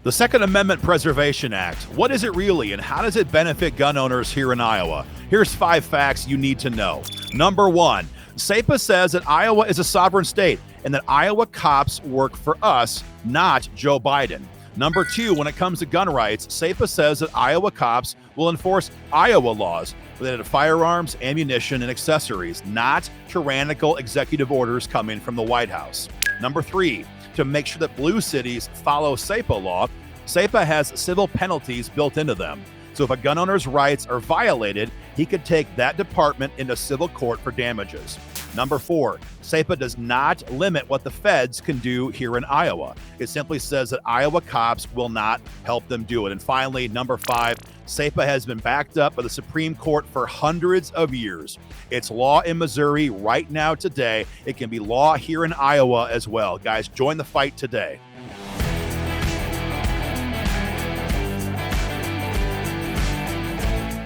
The Second Amendment Preservation Act. What is it really, and how does it benefit gun owners here in Iowa? Here's 5 facts you need to know. Number 1, SAPA says that Iowa is a sovereign state and that Iowa cops work for us, not Joe Biden. Number 2, when it comes to gun rights, SAPA says that Iowa cops will enforce Iowa laws related to firearms, ammunition, and accessories, not tyrannical executive orders coming from the White House. Number 3, to make sure that blue cities follow SAPA law, SAPA has civil penalties built into them. So if a gun owner's rights are violated, he could take that department into civil court for damages. Number 4, SAPA does not limit what the feds can do here in Iowa. It simply says that Iowa cops will not help them do it. And finally, number 5, SAPA has been backed up by the Supreme Court for hundreds of years. It's law in Missouri right now today. It can be law here in Iowa as well. Guys, join the fight today.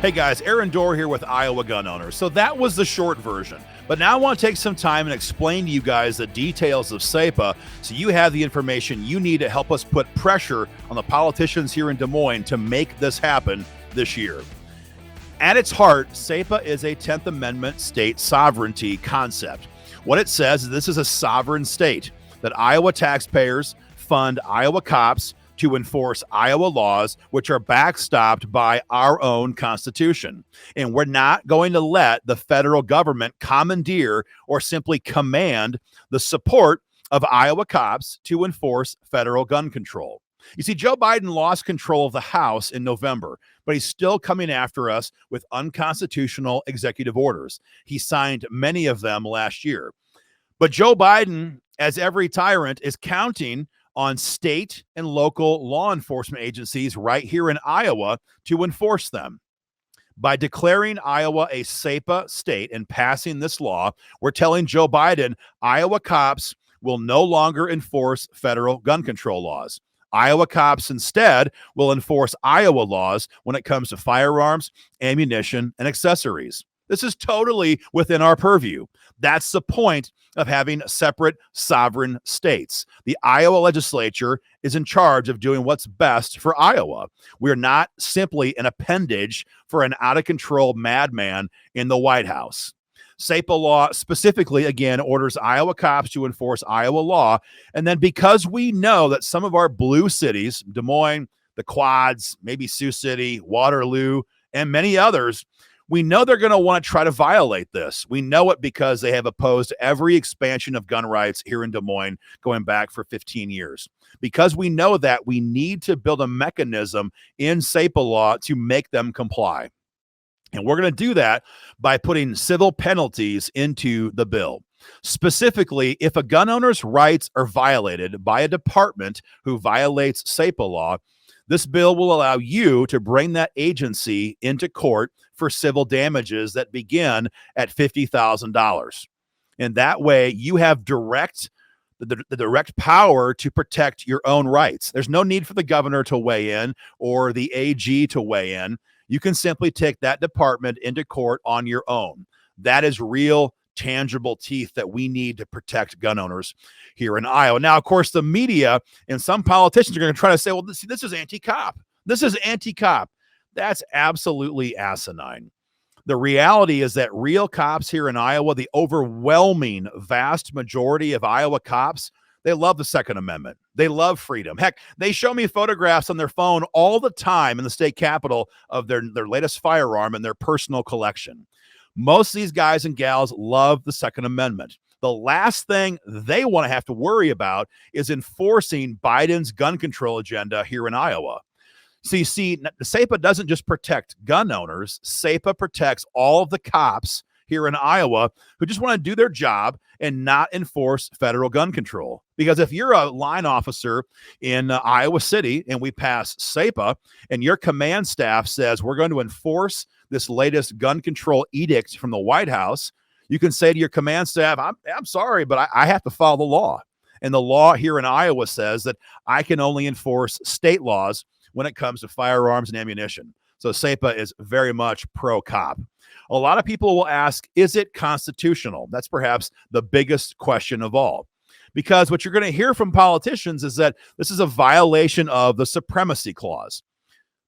Hey guys, Aaron Dorr here with Iowa Gun Owners. So that was the short version. But now I want to take some time and explain to you guys the details of SAPA so you have the information you need to help us put pressure on the politicians here in Des Moines to make this happen this year. At its heart, SAPA is a 10th Amendment state sovereignty concept. What it says is this is a sovereign state, that Iowa taxpayers fund Iowa cops to enforce Iowa laws, which are backstopped by our own Constitution. And we're not going to let the federal government commandeer or simply command the support of Iowa cops to enforce federal gun control. You see, Joe Biden lost control of the House in November, but he's still coming after us with unconstitutional executive orders. He signed many of them last year. But Joe Biden, as every tyrant, is counting on state and local law enforcement agencies right here in Iowa to enforce them. By declaring Iowa a SAPA state and passing this law, we're telling Joe Biden Iowa cops will no longer enforce federal gun control laws. Iowa cops instead will enforce Iowa laws when it comes to firearms, ammunition, and accessories. This is totally within our purview. That's the point of having separate sovereign states. The Iowa legislature is in charge of doing what's best for Iowa. We're not simply an appendage for an out-of-control madman in the White House. SAPA law specifically, again, orders Iowa cops to enforce Iowa law. And then because we know that some of our blue cities, Des Moines, the Quads, maybe Sioux City, Waterloo, and many others, we know they're going to want to try to violate this. We know it because they have opposed every expansion of gun rights here in Des Moines going back for 15 years. Because we know that, we need to build a mechanism in SAPA law to make them comply. And we're going to do that by putting civil penalties into the bill. Specifically, if a gun owner's rights are violated by a department who violates SAPA law, this bill will allow you to bring that agency into court for civil damages that begin at $50,000. And that way you have the direct power to protect your own rights. There's no need for the governor to weigh in or the AG to weigh in. You can simply take that department into court on your own. That is real, tangible teeth that we need to protect gun owners here in Iowa. Now, of course, the media and some politicians are going to try to say, well, this is anti-cop. This is anti-cop. That's absolutely asinine. The reality is that real cops here in Iowa, the overwhelming vast majority of Iowa cops, they love the Second Amendment. They love freedom. Heck, they show me photographs on their phone all the time in the state capitol of their latest firearm and their personal collection. Most of these guys and gals love the Second Amendment. The last thing they want to have to worry about is enforcing Biden's gun control agenda here in Iowa. So you see, SAPA doesn't just protect gun owners. SAPA protects all of the cops here in Iowa who just want to do their job and not enforce federal gun control. Because if you're a line officer in Iowa City and we pass SAPA and your command staff says we're going to enforce this latest gun control edict from the White House, you can say to your command staff, I'm sorry, but I have to follow the law. And the law here in Iowa says that I can only enforce state laws when it comes to firearms and ammunition. So SAPA is very much pro-cop. A lot of people will ask, is it constitutional? That's perhaps the biggest question of all. Because what you're going to hear from politicians is that this is a violation of the supremacy clause.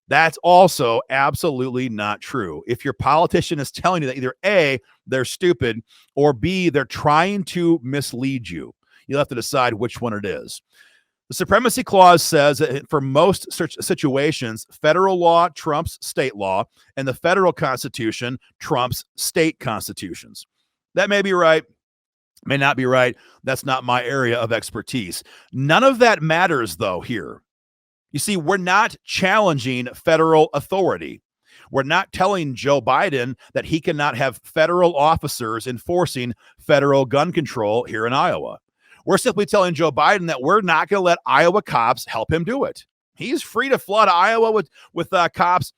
That's also absolutely not true. If your politician is telling you that either A, they're stupid, or B, they're trying to mislead you, you'll have to decide which one it is. The supremacy clause says that for most situations, federal law trumps state law, and the federal constitution trumps state constitutions. That may be right, may not be right. That's not my area of expertise. None of that matters, though, here. You see, we're not challenging federal authority. We're not telling Joe Biden that he cannot have federal officers enforcing federal gun control here in Iowa. We're simply telling Joe Biden that we're not going to let Iowa cops help him do it. He's free to flood Iowa with cops,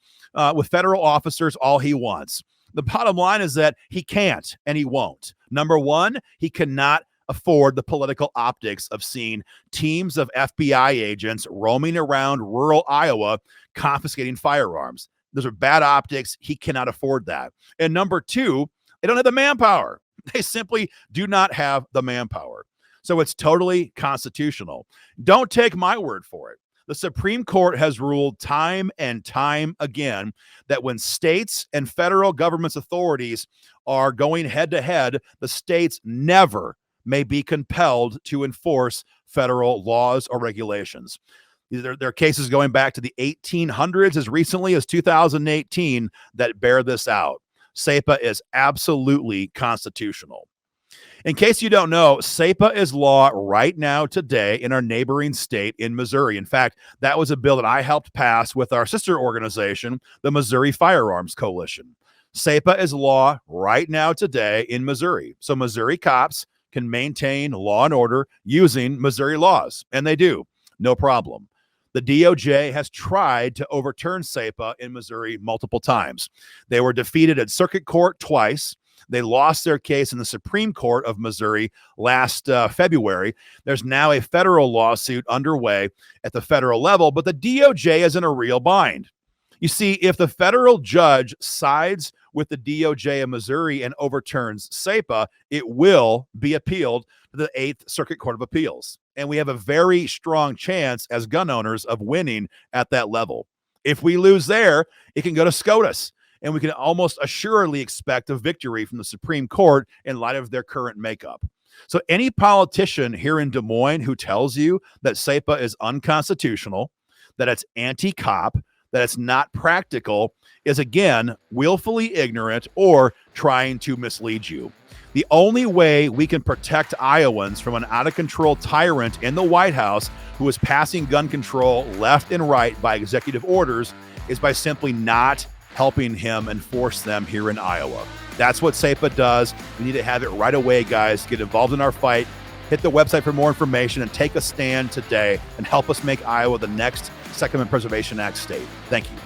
with federal officers, all he wants. The bottom line is that he can't and he won't. Number one, he cannot afford the political optics of seeing teams of FBI agents roaming around rural Iowa confiscating firearms. Those are bad optics. He cannot afford that. And number two, they don't have the manpower. They simply do not have the manpower. So it's totally constitutional. Don't take my word for it. The Supreme Court has ruled time and time again that when states and federal government's authorities are going head to head, the states never may be compelled to enforce federal laws or regulations. There are cases going back to the 1800s as recently as 2018 that bear this out. SAPA is absolutely constitutional. In case you don't know, SAPA is law right now today in our neighboring state in Missouri. In fact, that was a bill that I helped pass with our sister organization, the Missouri Firearms Coalition. SAPA is law right now today in Missouri. So Missouri cops can maintain law and order using Missouri laws, and they do, no problem. The DOJ has tried to overturn SAPA in Missouri multiple times. They were defeated at circuit court twice. They lost their case in the Supreme Court of Missouri last February. There's now a federal lawsuit underway at the federal level, but the DOJ is in a real bind. You see, if the federal judge sides with the DOJ of Missouri and overturns SAPA, it will be appealed to the 8th Circuit Court of Appeals. And we have a very strong chance as gun owners of winning at that level. If we lose there, it can go to SCOTUS, and we can almost assuredly expect a victory from the Supreme Court in light of their current makeup. So any politician here in Des Moines who tells you that SAPA is unconstitutional, that it's anti-cop, that it's not practical, is again willfully ignorant or trying to mislead you. The only way we can protect Iowans from an out-of-control tyrant in the White House who is passing gun control left and right by executive orders is by simply not helping him enforce them here in Iowa. That's what SAPA does. We need to have it right away, guys. Get involved in our fight. Hit the website for more information and take a stand today and help us make Iowa the next Second Amendment Preservation Act state. Thank you.